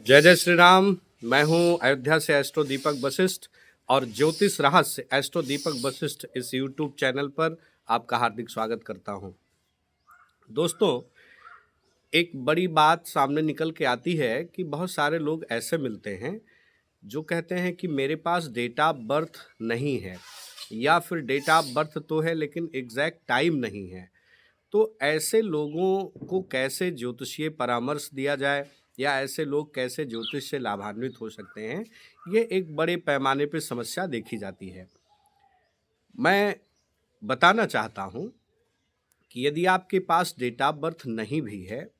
जय जय श्री राम। मैं हूं अयोध्या से एस्ट्रो दीपक वशिष्ठ और ज्योतिष रहस्य एस्ट्रो दीपक वशिष्ठ इस यूट्यूब चैनल पर आपका हार्दिक स्वागत करता हूं। दोस्तों, एक बड़ी बात सामने निकल के आती है कि बहुत सारे लोग ऐसे मिलते हैं जो कहते हैं कि मेरे पास डेट ऑफ बर्थ नहीं है, या फिर डेट ऑफ बर्थ तो है लेकिन एग्जैक्ट टाइम नहीं है। तो ऐसे लोगों को कैसे ज्योतिषीय परामर्श दिया जाए, या ऐसे लोग कैसे ज्योतिष से लाभान्वित हो सकते हैं, ये एक बड़े पैमाने पर समस्या देखी जाती है। मैं बताना चाहता हूँ कि यदि आपके पास डेट ऑफ बर्थ नहीं भी है,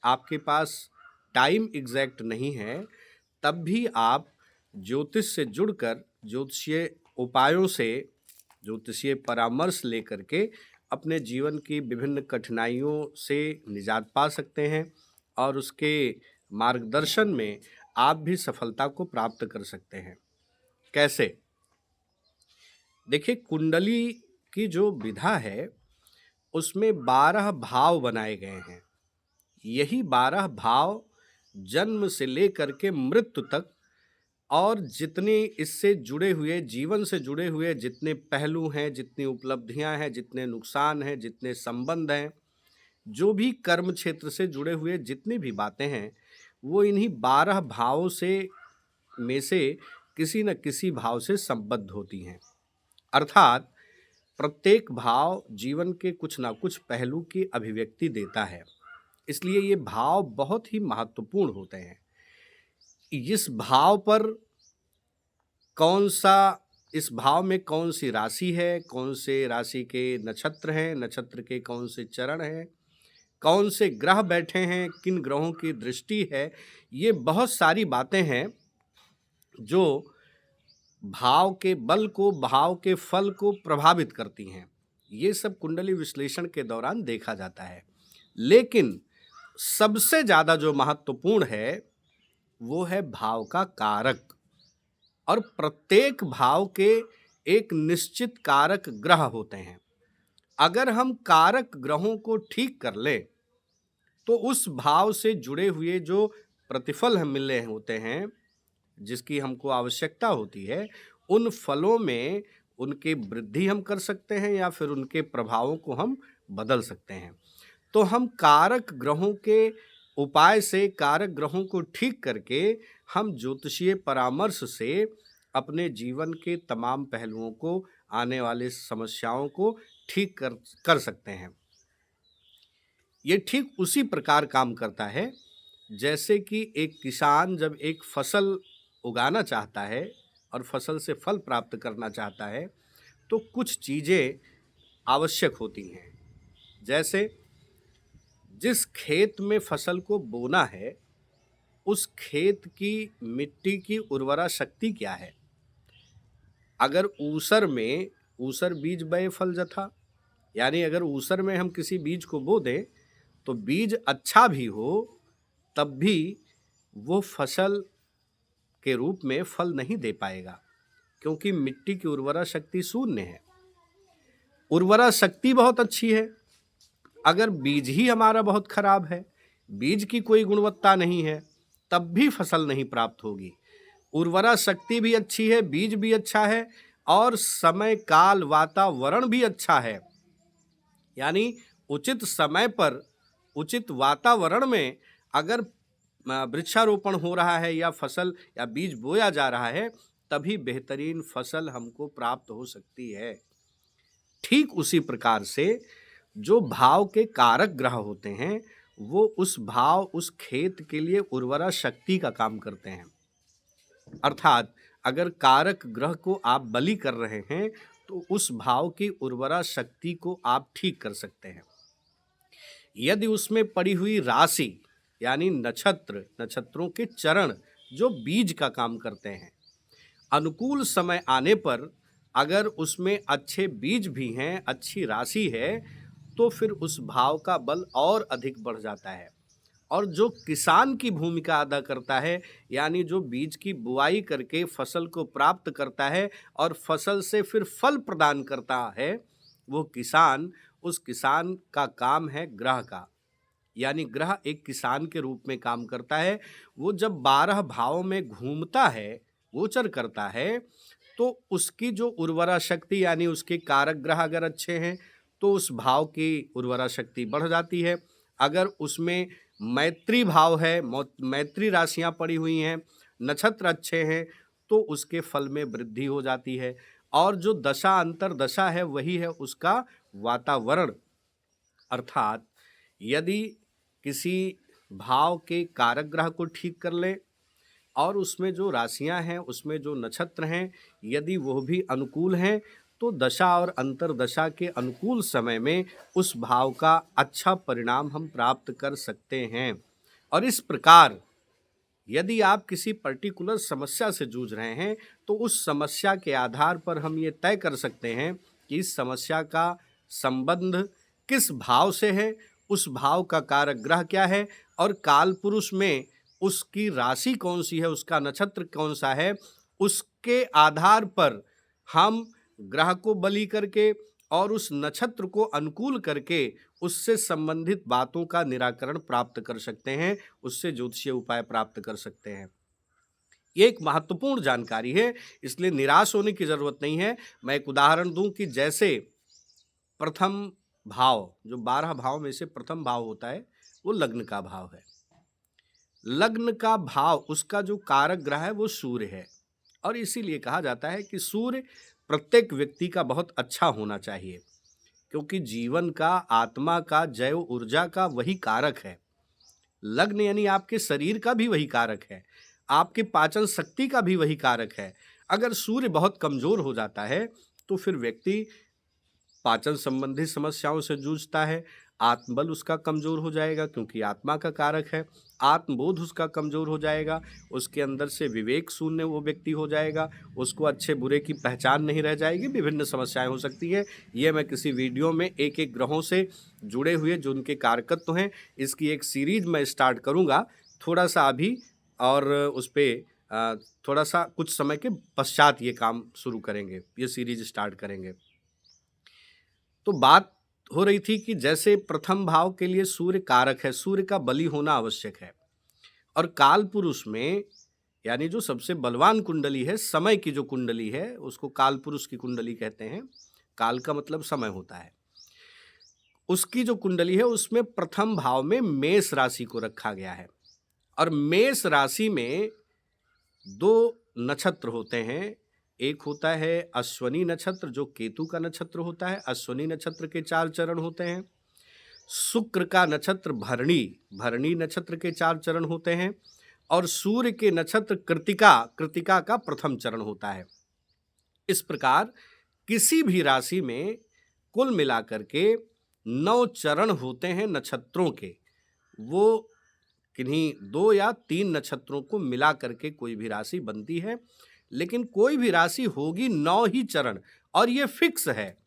आपके पास टाइम एग्जैक्ट नहीं है, तब भी आप ज्योतिष से जुड़कर ज्योतिषीय उपायों से, ज्योतिषीय परामर्श लेकर के अपने जीवन की विभिन्न कठिनाइयों से निजात पा सकते हैं और उसके मार्गदर्शन में आप भी सफलता को प्राप्त कर सकते हैं। कैसे? देखिए, कुंडली की जो विधा है उसमें 12 भाव बनाए गए हैं। यही 12 भाव जन्म से लेकर के मृत्यु तक और जितने इससे जुड़े हुए, जीवन से जुड़े हुए जितने पहलू हैं, जितनी उपलब्धियां हैं, जितने नुकसान हैं, जितने संबंध हैं, जो भी कर्म क्षेत्र से जुड़े हुए जितनी भी बातें हैं, वो इन्हीं 12 भावों से में से किसी न किसी भाव से संबद्ध होती हैं। अर्थात प्रत्येक भाव जीवन के कुछ ना कुछ पहलू की अभिव्यक्ति देता है, इसलिए ये भाव बहुत ही महत्वपूर्ण होते हैं। इस भाव पर कौन सा, इस भाव में कौन सी राशि है, कौन से राशि के नक्षत्र हैं, नक्षत्र के कौन से चरण हैं, कौन से ग्रह बैठे हैं, किन ग्रहों की दृष्टि है, ये बहुत सारी बातें हैं जो भाव के बल को, भाव के फल को प्रभावित करती हैं। ये सब कुंडली विश्लेषण के दौरान देखा जाता है, लेकिन सबसे ज़्यादा जो महत्वपूर्ण है वो है भाव का कारक। और प्रत्येक भाव के एक निश्चित कारक ग्रह होते हैं। अगर हम कारक ग्रहों को ठीक कर लें तो उस भाव से जुड़े हुए जो प्रतिफल हम मिले होते हैं, जिसकी हमको आवश्यकता होती है, उन फलों में उनके वृद्धि हम कर सकते हैं या फिर उनके प्रभावों को हम बदल सकते हैं। तो हम कारक ग्रहों के उपाय से, कारक ग्रहों को ठीक करके हम ज्योतिषीय परामर्श से अपने जीवन के तमाम पहलुओं को, आने वाले समस्याओं को ठीक कर सकते हैं। ये ठीक उसी प्रकार काम करता है जैसे कि एक किसान जब एक फसल उगाना चाहता है और फसल से फल प्राप्त करना चाहता है, तो कुछ चीज़ें आवश्यक होती हैं। जैसे जिस खेत में फसल को बोना है, उस खेत की मिट्टी की उर्वरा शक्ति क्या है। अगर ऊसर में ऊसर बीज बए फल जथा, यानी अगर ऊसर में हम किसी बीज को बो दें तो बीज अच्छा भी हो तब भी वो फसल के रूप में फल नहीं दे पाएगा, क्योंकि मिट्टी की उर्वरा शक्ति शून्य है। उर्वरा शक्ति बहुत अच्छी है, अगर बीज ही हमारा बहुत खराब है, बीज की कोई गुणवत्ता नहीं है, तब भी फसल नहीं प्राप्त होगी। उर्वरा शक्ति भी अच्छी है, बीज भी अच्छा है और समय काल वातावरण भी अच्छा है, यानी उचित समय पर उचित वातावरण में अगर वृक्षारोपण हो रहा है या फसल या बीज बोया जा रहा है, तभी बेहतरीन फसल हमको प्राप्त हो सकती है। ठीक उसी प्रकार से जो भाव के कारक ग्रह होते हैं, वो उस भाव, उस खेत के लिए उर्वरा शक्ति का काम करते हैं। अर्थात अगर कारक ग्रह को आप बलि कर रहे हैं तो उस भाव की उर्वरा शक्ति को आप ठीक कर सकते हैं। यदि उसमें पड़ी हुई राशि यानी नक्षत्र, नक्षत्रों के चरण जो बीज का काम करते हैं, अनुकूल समय आने पर अगर उसमें अच्छे बीज भी हैं, अच्छी राशि है, तो फिर उस भाव का बल और अधिक बढ़ जाता है। और जो किसान की भूमिका अदा करता है, यानी जो बीज की बुआई करके फसल को प्राप्त करता है और फसल से फिर फल प्रदान करता है, वो किसान, उस किसान का काम है ग्रह का, यानी ग्रह एक किसान के रूप में काम करता है। वो जब 12 भावों में घूमता है, गोचर करता है, तो उसकी जो उर्वरा शक्ति यानी उसके कारक ग्रह अगर अच्छे हैं तो उस भाव की उर्वरा शक्ति बढ़ जाती है। अगर उसमें मैत्री भाव है, मैत्री राशियां पड़ी हुई हैं, नक्षत्र अच्छे हैं, तो उसके फल में वृद्धि हो जाती है। और जो दशा अंतर दशा है वही है उसका वातावरण। अर्थात यदि किसी भाव के कारक ग्रह को ठीक कर ले और उसमें जो राशियां हैं, उसमें जो नक्षत्र हैं, यदि वो भी अनुकूल हैं, तो दशा और अंतर्दशा के अनुकूल समय में उस भाव का अच्छा परिणाम हम प्राप्त कर सकते हैं। और इस प्रकार यदि आप किसी पर्टिकुलर समस्या से जूझ रहे हैं तो उस समस्या के आधार पर हम ये तय कर सकते हैं कि इस समस्या का संबंध किस भाव से है, उस भाव का कारक ग्रह क्या है और काल पुरुष में उसकी राशि कौन सी है, उसका नक्षत्र कौन सा है। उसके आधार पर हम ग्रह को बली करके और उस नक्षत्र को अनुकूल करके उससे संबंधित बातों का निराकरण प्राप्त कर सकते हैं, उससे ज्योतिषीय उपाय प्राप्त कर सकते हैं। ये एक महत्वपूर्ण जानकारी है, इसलिए निराश होने की जरूरत नहीं है। मैं एक उदाहरण दूं कि जैसे प्रथम भाव, जो 12 भाव में से प्रथम भाव होता है, वो लग्न का भाव है। लग्न का भाव, उसका जो कारक ग्रह है वो सूर्य है। और इसीलिए कहा जाता है कि सूर्य प्रत्येक व्यक्ति का बहुत अच्छा होना चाहिए, क्योंकि जीवन का, आत्मा का, जैव ऊर्जा का वही कारक है। लग्न यानी आपके शरीर का भी वही कारक है, आपके पाचन शक्ति का भी वही कारक है। अगर सूर्य बहुत कमजोर हो जाता है तो फिर व्यक्ति पाचन संबंधी समस्याओं से जूझता है, आत्मबल उसका कमजोर हो जाएगा क्योंकि आत्मा का कारक है, आत्मबोध उसका कमजोर हो जाएगा, उसके अंदर से विवेक शून्य वो व्यक्ति हो जाएगा, उसको अच्छे बुरे की पहचान नहीं रह जाएगी, विभिन्न समस्याएं हो सकती हैं। ये मैं किसी वीडियो में एक एक ग्रहों से जुड़े हुए जो उनके कारकत्व हैं, इसकी एक सीरीज मैं स्टार्ट करूँगा थोड़ा सा अभी, और उस पर थोड़ा सा कुछ समय के पश्चात ये काम शुरू करेंगे, ये सीरीज स्टार्ट करेंगे। तो बात हो रही थी कि जैसे प्रथम भाव के लिए सूर्य कारक है, सूर्य का बली होना आवश्यक है। और काल पुरुष में यानी जो सबसे बलवान कुंडली है, समय की जो कुंडली है, उसको काल पुरुष की कुंडली कहते हैं। काल का मतलब समय होता है। उसकी जो कुंडली है उसमें प्रथम भाव में मेष राशि को रखा गया है। और मेष राशि में दो नक्षत्र होते हैं। एक होता है अश्वनी नक्षत्र, जो केतु का नक्षत्र होता है। अश्वनी नक्षत्र के 4 चरण होते हैं। शुक्र का नक्षत्र भरणी, भरणी नक्षत्र के 4 चरण होते हैं। और सूर्य के नक्षत्र कृतिका, कृतिका का प्रथम चरण होता है। इस प्रकार किसी भी राशि में कुल मिलाकर के 9 चरण होते हैं नक्षत्रों के। वो किन्हीं 2 या 3 नक्षत्रों को मिला करके कोई भी राशि बनती है, लेकिन कोई भी राशि होगी 9 ही चरण। और ये फिक्स है,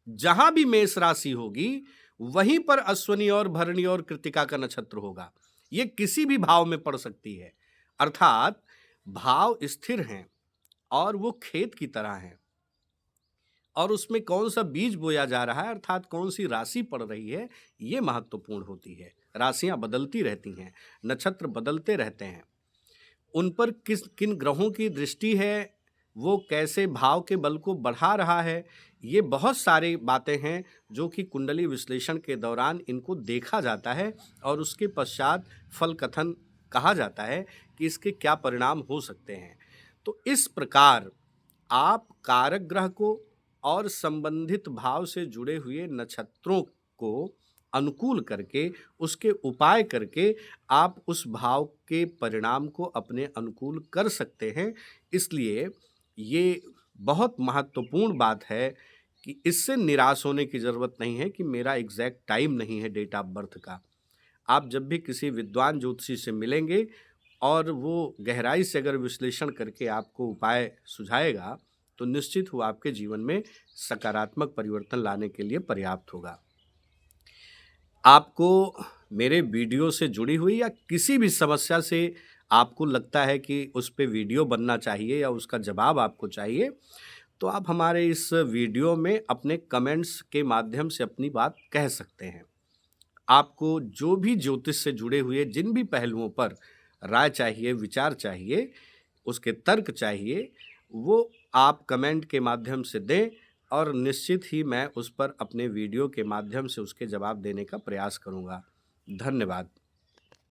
जहां भी मेष राशि होगी वहीं पर अश्वनी और भरणी और कृतिका का नक्षत्र होगा। ये किसी भी भाव में पड़ सकती है। अर्थात भाव स्थिर हैं और वो खेत की तरह हैं, और उसमें कौन सा बीज बोया जा रहा है, अर्थात कौन सी राशि पड़ रही है, ये महत्वपूर्ण होती है। राशियां बदलती रहती हैं, नक्षत्र बदलते रहते हैं, उन पर किन ग्रहों की दृष्टि है, वो कैसे भाव के बल को बढ़ा रहा है, ये बहुत सारी बातें हैं जो कि कुंडली विश्लेषण के दौरान इनको देखा जाता है और उसके पश्चात फल कथन कहा जाता है कि इसके क्या परिणाम हो सकते हैं। तो इस प्रकार आप कारक ग्रह को और संबंधित भाव से जुड़े हुए नक्षत्रों को अनुकूल करके, उसके उपाय करके आप उस भाव के परिणाम को अपने अनुकूल कर सकते हैं। इसलिए ये बहुत महत्वपूर्ण बात है कि इससे निराश होने की ज़रूरत नहीं है कि मेरा एग्जैक्ट टाइम नहीं है डेट ऑफ बर्थ का। आप जब भी किसी विद्वान ज्योतिषी से मिलेंगे और वो गहराई से अगर विश्लेषण करके आपको उपाय सुझाएगा, तो निश्चित वो आपके जीवन में सकारात्मक परिवर्तन लाने के लिए पर्याप्त होगा। आपको मेरे वीडियो से जुड़ी हुई या किसी भी समस्या से आपको लगता है कि उस पे वीडियो बनना चाहिए या उसका जवाब आपको चाहिए, तो आप हमारे इस वीडियो में अपने कमेंट्स के माध्यम से अपनी बात कह सकते हैं। आपको जो भी ज्योतिष से जुड़े हुए जिन भी पहलुओं पर राय चाहिए, विचार चाहिए, उसके तर्क चाहिए, वो आप कमेंट के माध्यम से दें और निश्चित ही मैं उस पर अपने वीडियो के माध्यम से उसके जवाब देने का प्रयास करूँगा। धन्यवाद।